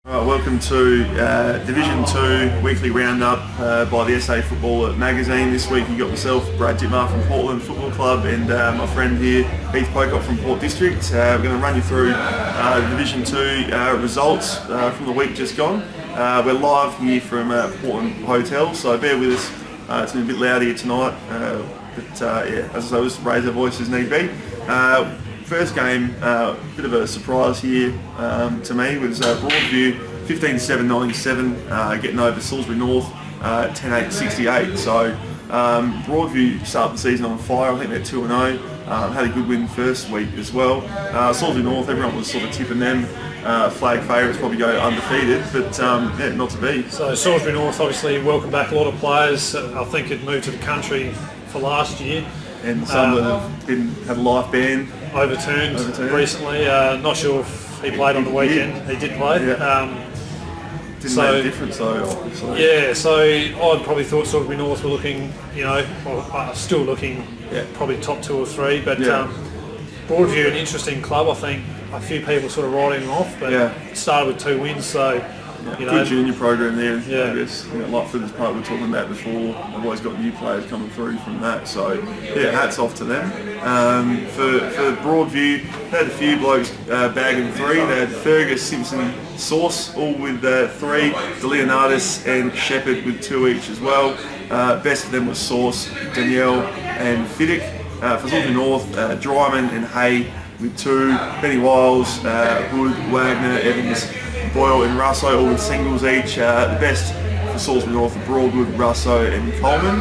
Welcome to Division 2 weekly roundup by the SA Footballer magazine. This week you got myself, Dittmar from Portland Football Club, and my friend here, Heath Pocock from Port District. We're going to run you through Division 2 results from the week just gone. We're live here from Portland Hotel, so bear with us. It's been a bit loud here tonight, but yeah, as I say, just raise our voices need be. First game, bit of a surprise here to me, was Broadview 15-7-97 getting over Salisbury North 10-8-68. So Broadview started the season on fire. I think they're 2-0. Had a good win first week as well. Salisbury North, everyone was sort of tipping them flag favourites, probably go undefeated, but yeah, not to be. So Salisbury North obviously welcomed back a lot of players. I think had moved to the country for last year. And some that have had a life ban overturned recently. Not sure if he played on the weekend. He did play. Yeah. Didn't make a difference though, obviously. Yeah, so I probably thought Salisbury North were looking, still looking probably top 2 or 3, but Broadview, an interesting club. I think a few people sort of writing them off, but it started with 2 wins, so good junior program there. I guess like for this part we were talking about before, I've always got new players coming through from that. So yeah, hats off to them. For Broadview, they had a few blokes bagging 3. They had Fergus, Simpson, Sauce, all with 3. DeLeonardis and Shepherd with 2 each as well. Best of them was Sauce, Danielle and Fiddick. For Salisbury North, Dryman and Hay with 2. Benny Wiles, Hood, Wagner, Evans, Boyle and Russo, all with singles each. The best for Salisbury North, Broadwood, Russo and Coleman.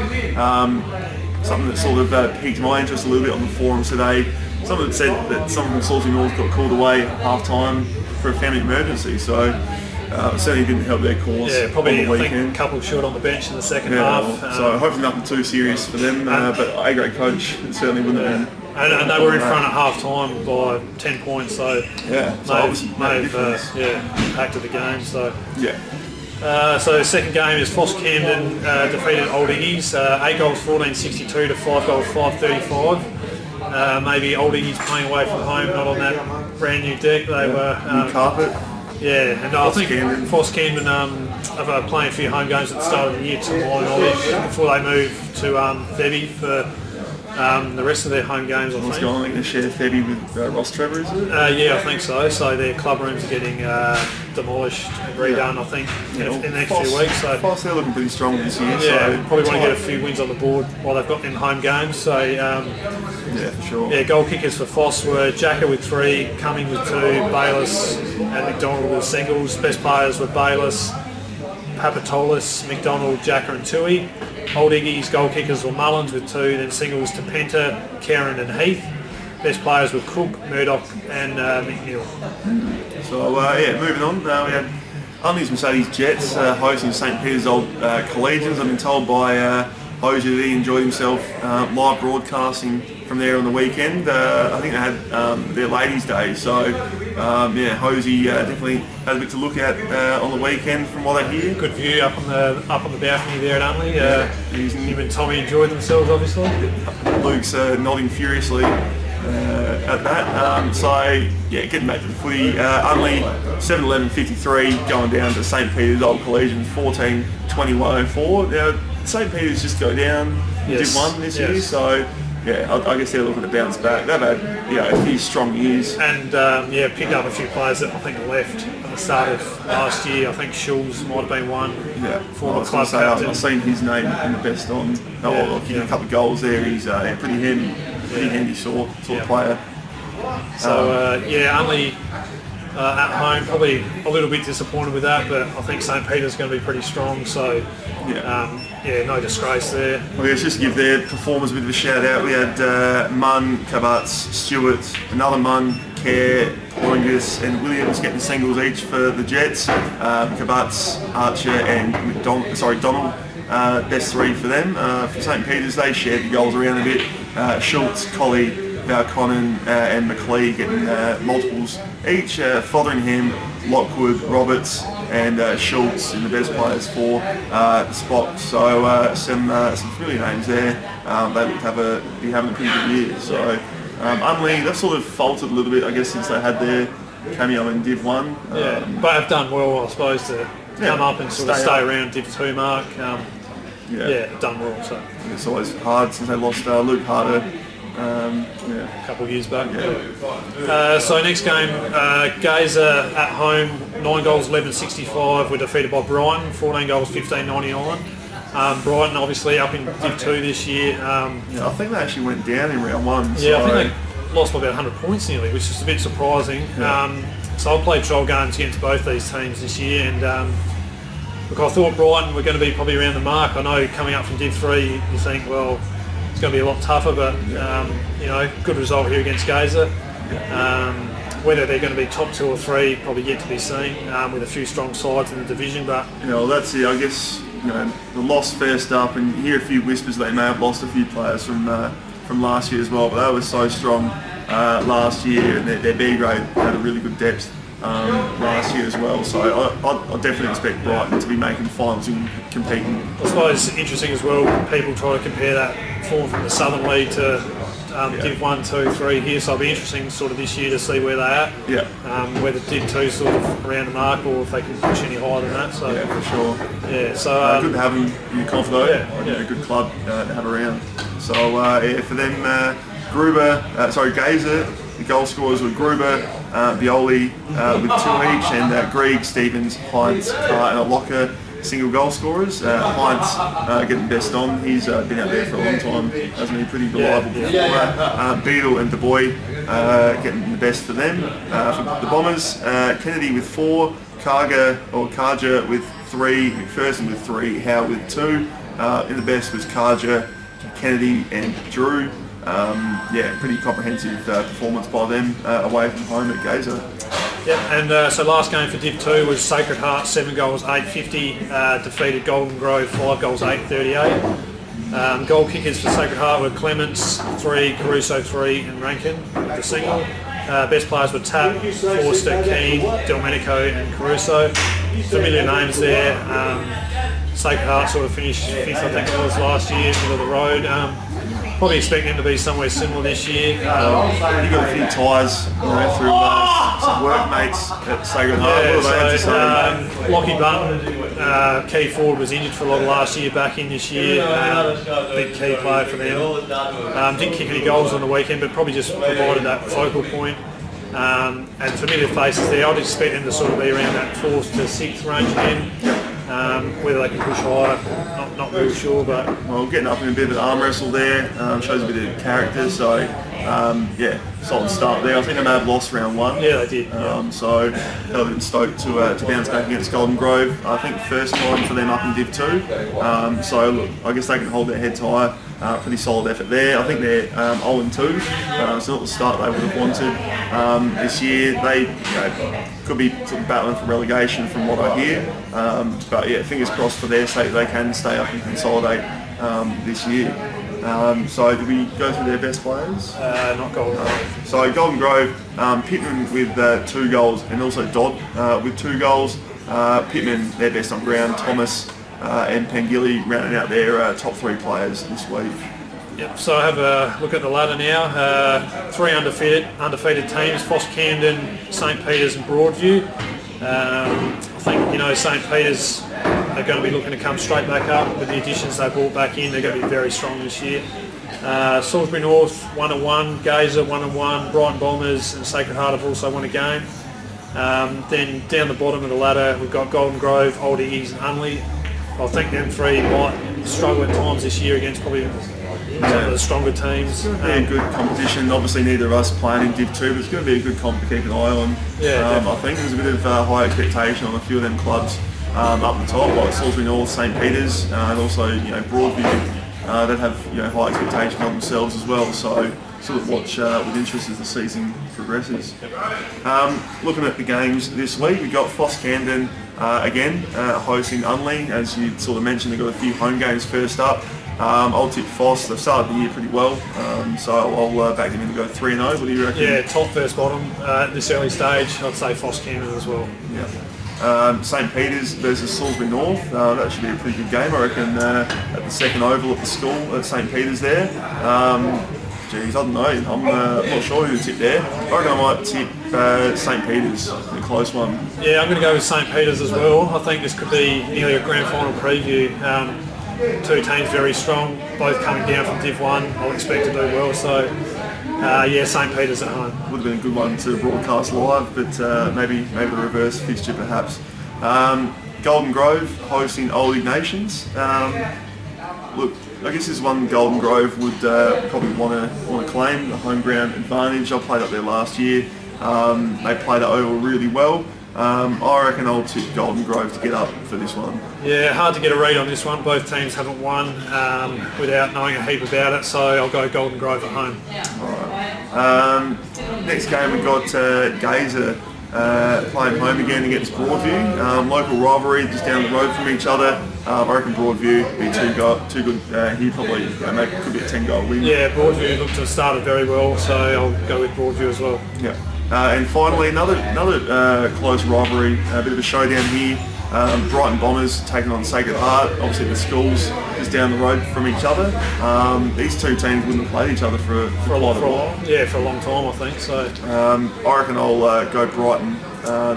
Something that sort of piqued my interest a little bit on the forums today. Someone said that someone from Salisbury North got called away at half-time for a family emergency, so it certainly didn't help their cause probably on the weekend. I think a couple short on the bench in the second half. So hopefully nothing too serious for them, but A-grade coach, it certainly wouldn't have been. And they were in front at half time by 10 points, so may have impacted the game. So so second game is PHOS Camden defeated Old Iggy's 8 goals 14-62 to 5 goals 5-35. Maybe Old Iggy's playing away from home, not on that brand new deck. They were new carpet. Yeah, and I think PHOS Camden have playing a few home games at the start of the year, to my knowledge, before they move to Febby for the rest of their home games. I think they share Febby with Ross Trevor, is it? Yeah, I think so. So their club rooms are getting demolished and redone, I think, in the next few weeks. So PHOS, they're looking pretty strong this year. Yeah, probably want to get a few wins on the board while they've got them home games. So yeah, for sure. Yeah, goal kickers for PHOS were Jacker with 3, Cumming with 2, Bayless and McDonald with singles. Best players were Bayless, Papatolis, McDonald, Jacker and Tui. Old Iggy's goal kickers were Mullins with 2, then singles to Penta, Karen and Heath. Best players were Cook, Murdoch and McNeil. So moving on, we had Unley's Mercedes Jets hosting St Peter's Old Collegians. I've been told by Hosier that he enjoyed himself live broadcasting from there on the weekend. I think they had their ladies' day, so Hosey definitely had a bit to look at on the weekend from what I hear. Good view up on the balcony there at Unley. Him and Tommy enjoyed themselves, obviously. Luke's nodding furiously at that. Getting back to the footy, Unley 7-11-53 going down to St Peter's Old Collegians 14-21-04. Now St Peter's just go down, did 1 this year, so I guess they're looking to bounce back. They've had a few strong years and picked up a few players that I think left at the start of last year. I think Schulz might have been one. Former club captain. I've seen his name in the best on. A couple of goals there. He's pretty handy sort of player. So Unley at home, probably a little bit disappointed with that, but I think St Peter's going to be pretty strong. So no disgrace there. Well, let's just give their performers a bit of a shout out. We had Munn, Kabatz, Stewart, another Munn, Kerr, Poingus and Williams getting singles each for the Jets. Kabatz, Archer and Donald, best 3 for them. For St Peter's, they shared the goals around a bit. Schultz, Colley, Valconnen and McLeay getting multiples each. Fotheringham, Lockwood, Roberts and Schultz in the best players for the spot. So some familiar names there. They look to be having a pretty good year. So Unley, they've sort of faltered a little bit, I guess, since they had their cameo in Div 1. But have done well, I suppose, to come up and sort of stay around Div 2 mark. Done well. So it's always hard since they lost Luke Harder. A couple of years back. So next game, Gaza at home, 9 goals, 11.65. We're defeated by Brighton, 14 goals, 15.99. Brighton obviously up in Div 2 this year. I think they actually went down in round 1. I think they lost by about 100 points nearly, which is a bit surprising. So I've played trial games against both these teams this year, and look, I thought Brighton were going to be probably around the mark. I know coming up from Div 3, you think, well, it's going to be a lot tougher, but good result here against Gaza. Whether they're going to be top 2 or 3, probably yet to be seen, with a few strong sides in the division. But that's it. I guess the loss first up, and you hear a few whispers they may have lost a few players from last year as well. But they were so strong last year, and their B grade had a really good depth last year as well. So I definitely expect Brighton to be making finals and competing. I suppose it's interesting as well, people try to compare that form from the Southern League to Div 1, 2, 3 here, so it'll be interesting sort of this year to see where they are. Whether Div 2 sort of around the mark or if they can push any higher than that. So for sure. So good to have them in the Conf though. A good club to have around. So for them, Gaza, the goal scorers were Gruber, Violi with 2 each, and Grieg, Stevens, Heinz, Carr and a Locker single goal scorers. Heinz getting best on. He's been out there for a long time, hasn't he? Pretty reliable performer. Beadle and DeBoy getting the best for them. For the Bombers, Kennedy with 4, Karja with 3, McPherson with 3, Howe with 2. In the best was Karja, Kennedy and Drew. Pretty comprehensive performance by them away from home at Gaza. And so last game for Div 2 was Sacred Heart, 7 goals, 8.50, defeated Golden Grove, 5 goals, 8.38. Goal kickers for Sacred Heart were Clements, 3, Caruso, 3 and Rankin, the single. Best players were Tapp, Forster, Keane, Delmenico and Caruso. Familiar names there. Sacred Heart sort of finished 5th, I think it was last year, middle of the road. Probably expect them to be somewhere similar this year. You got a few ties through some workmates at Sacred Heart. What have they had to say? Lockie Button, key forward, was injured for a lot of last year, back in this year. Big key player for them. Didn't kick any goals on the weekend, but probably just provided that focal point. And familiar faces there. I'd expect them to sort of be around that 4th to 6th range again. Whether they can push higher, not really sure, but getting up in a bit of an arm wrestle there shows a bit of character. So solid start there. I think they may have lost round 1. Yeah, they did. So they'll be stoked to bounce back against Golden Grove. I think first time for them up in Div 2. So look, I guess they can hold their heads high. Pretty solid effort there. I think they're 0-2, so not the start they would have wanted this year. They could be sort of battling for relegation from what I hear. But fingers crossed for their sake they can stay up and consolidate this year. So do we go through their best players? Not Golden Grove. So Golden Grove, Pittman with 2 goals and also Dodd with 2 goals. Pittman, their best on ground. Thomas and Pengilly rounding out their top 3 players this week. So I have a look at the ladder now. 3 undefeated teams: PHOS Camden, St Peters and Broadview. I think St Peters are going to be looking to come straight back up with the additions they brought back in. They're going to be very strong this year. Salisbury North 1-1, Gaza 1-1, Brighton Bombers and Sacred Heart have also won a game. Then down the bottom of the ladder we've got Golden Grove, Old Iggies and Unley. I think them 3 might struggle at times this year against probably some of the stronger teams. It's going to be a good competition. Obviously neither of us playing in Div 2, but it's going to be a good comp to keep an eye on. I think there's a bit of high expectation on a few of them clubs up the top, like Salisbury North, St Peters, and also Broadview that have high expectation on themselves as well. So sort of watch with interest as the season progresses. Looking at the games this week, we've got PHOS Camden again hosting Unley. As you sort of mentioned, they've got a few home games first up. I'll tip PHOS. They've started the year pretty well, so I'll back them in to go 3-0. What do you reckon? Yeah, top versus bottom at this early stage. I'd say PHOS Camden as well. St Peters versus Salisbury North. That should be a pretty good game, I reckon. At the second oval at the school at St Peters there. Geez, I don't know. I'm not sure who to tip there. I reckon I might tip St Peter's, a close one. Yeah, I'm going to go with St Peter's as well. I think this could be nearly a grand final preview. Two teams very strong, both coming down from Div 1. I'll expect to do well. So, yeah, St Peter's at home. Would have been a good one to broadcast live, but maybe the reverse fixture perhaps. Golden Grove hosting Old Ignatians. Look, I guess this one Golden Grove would probably want to claim the home ground advantage. I played up there last year. They played at Oval really well. I reckon I'll tip Golden Grove to get up for this one. Yeah, hard to get a read on this one. Both teams haven't won without knowing a heap about it, so I'll go Golden Grove at home. Alright. Next game we've got Gaza playing home again against Broadview. Local rivalry just down the road from each other. I reckon Broadview will be too good here, probably maybe could be a 10-goal win. Yeah, Broadview looked to have started very well, so I'll go with Broadview as well. Yeah. And finally, another close rivalry, a bit of a showdown here. Brighton Bombers taking on Sacred Heart. Obviously the schools just down the road from each other. These two teams wouldn't have played each other for a while. Yeah, for a long time I think. So I reckon I'll go Brighton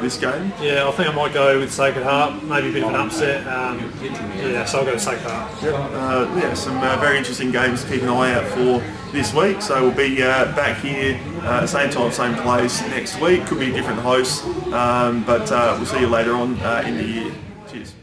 this game. Yeah, I think I might go with Sacred Heart. Maybe a bit of an upset. Yeah, so I'll go with Sacred Heart. Yeah, some very interesting games to keep an eye out for this week. So we'll be back here same time, same place next week. Could be a different host, but we'll see you later on in the year. Cheers.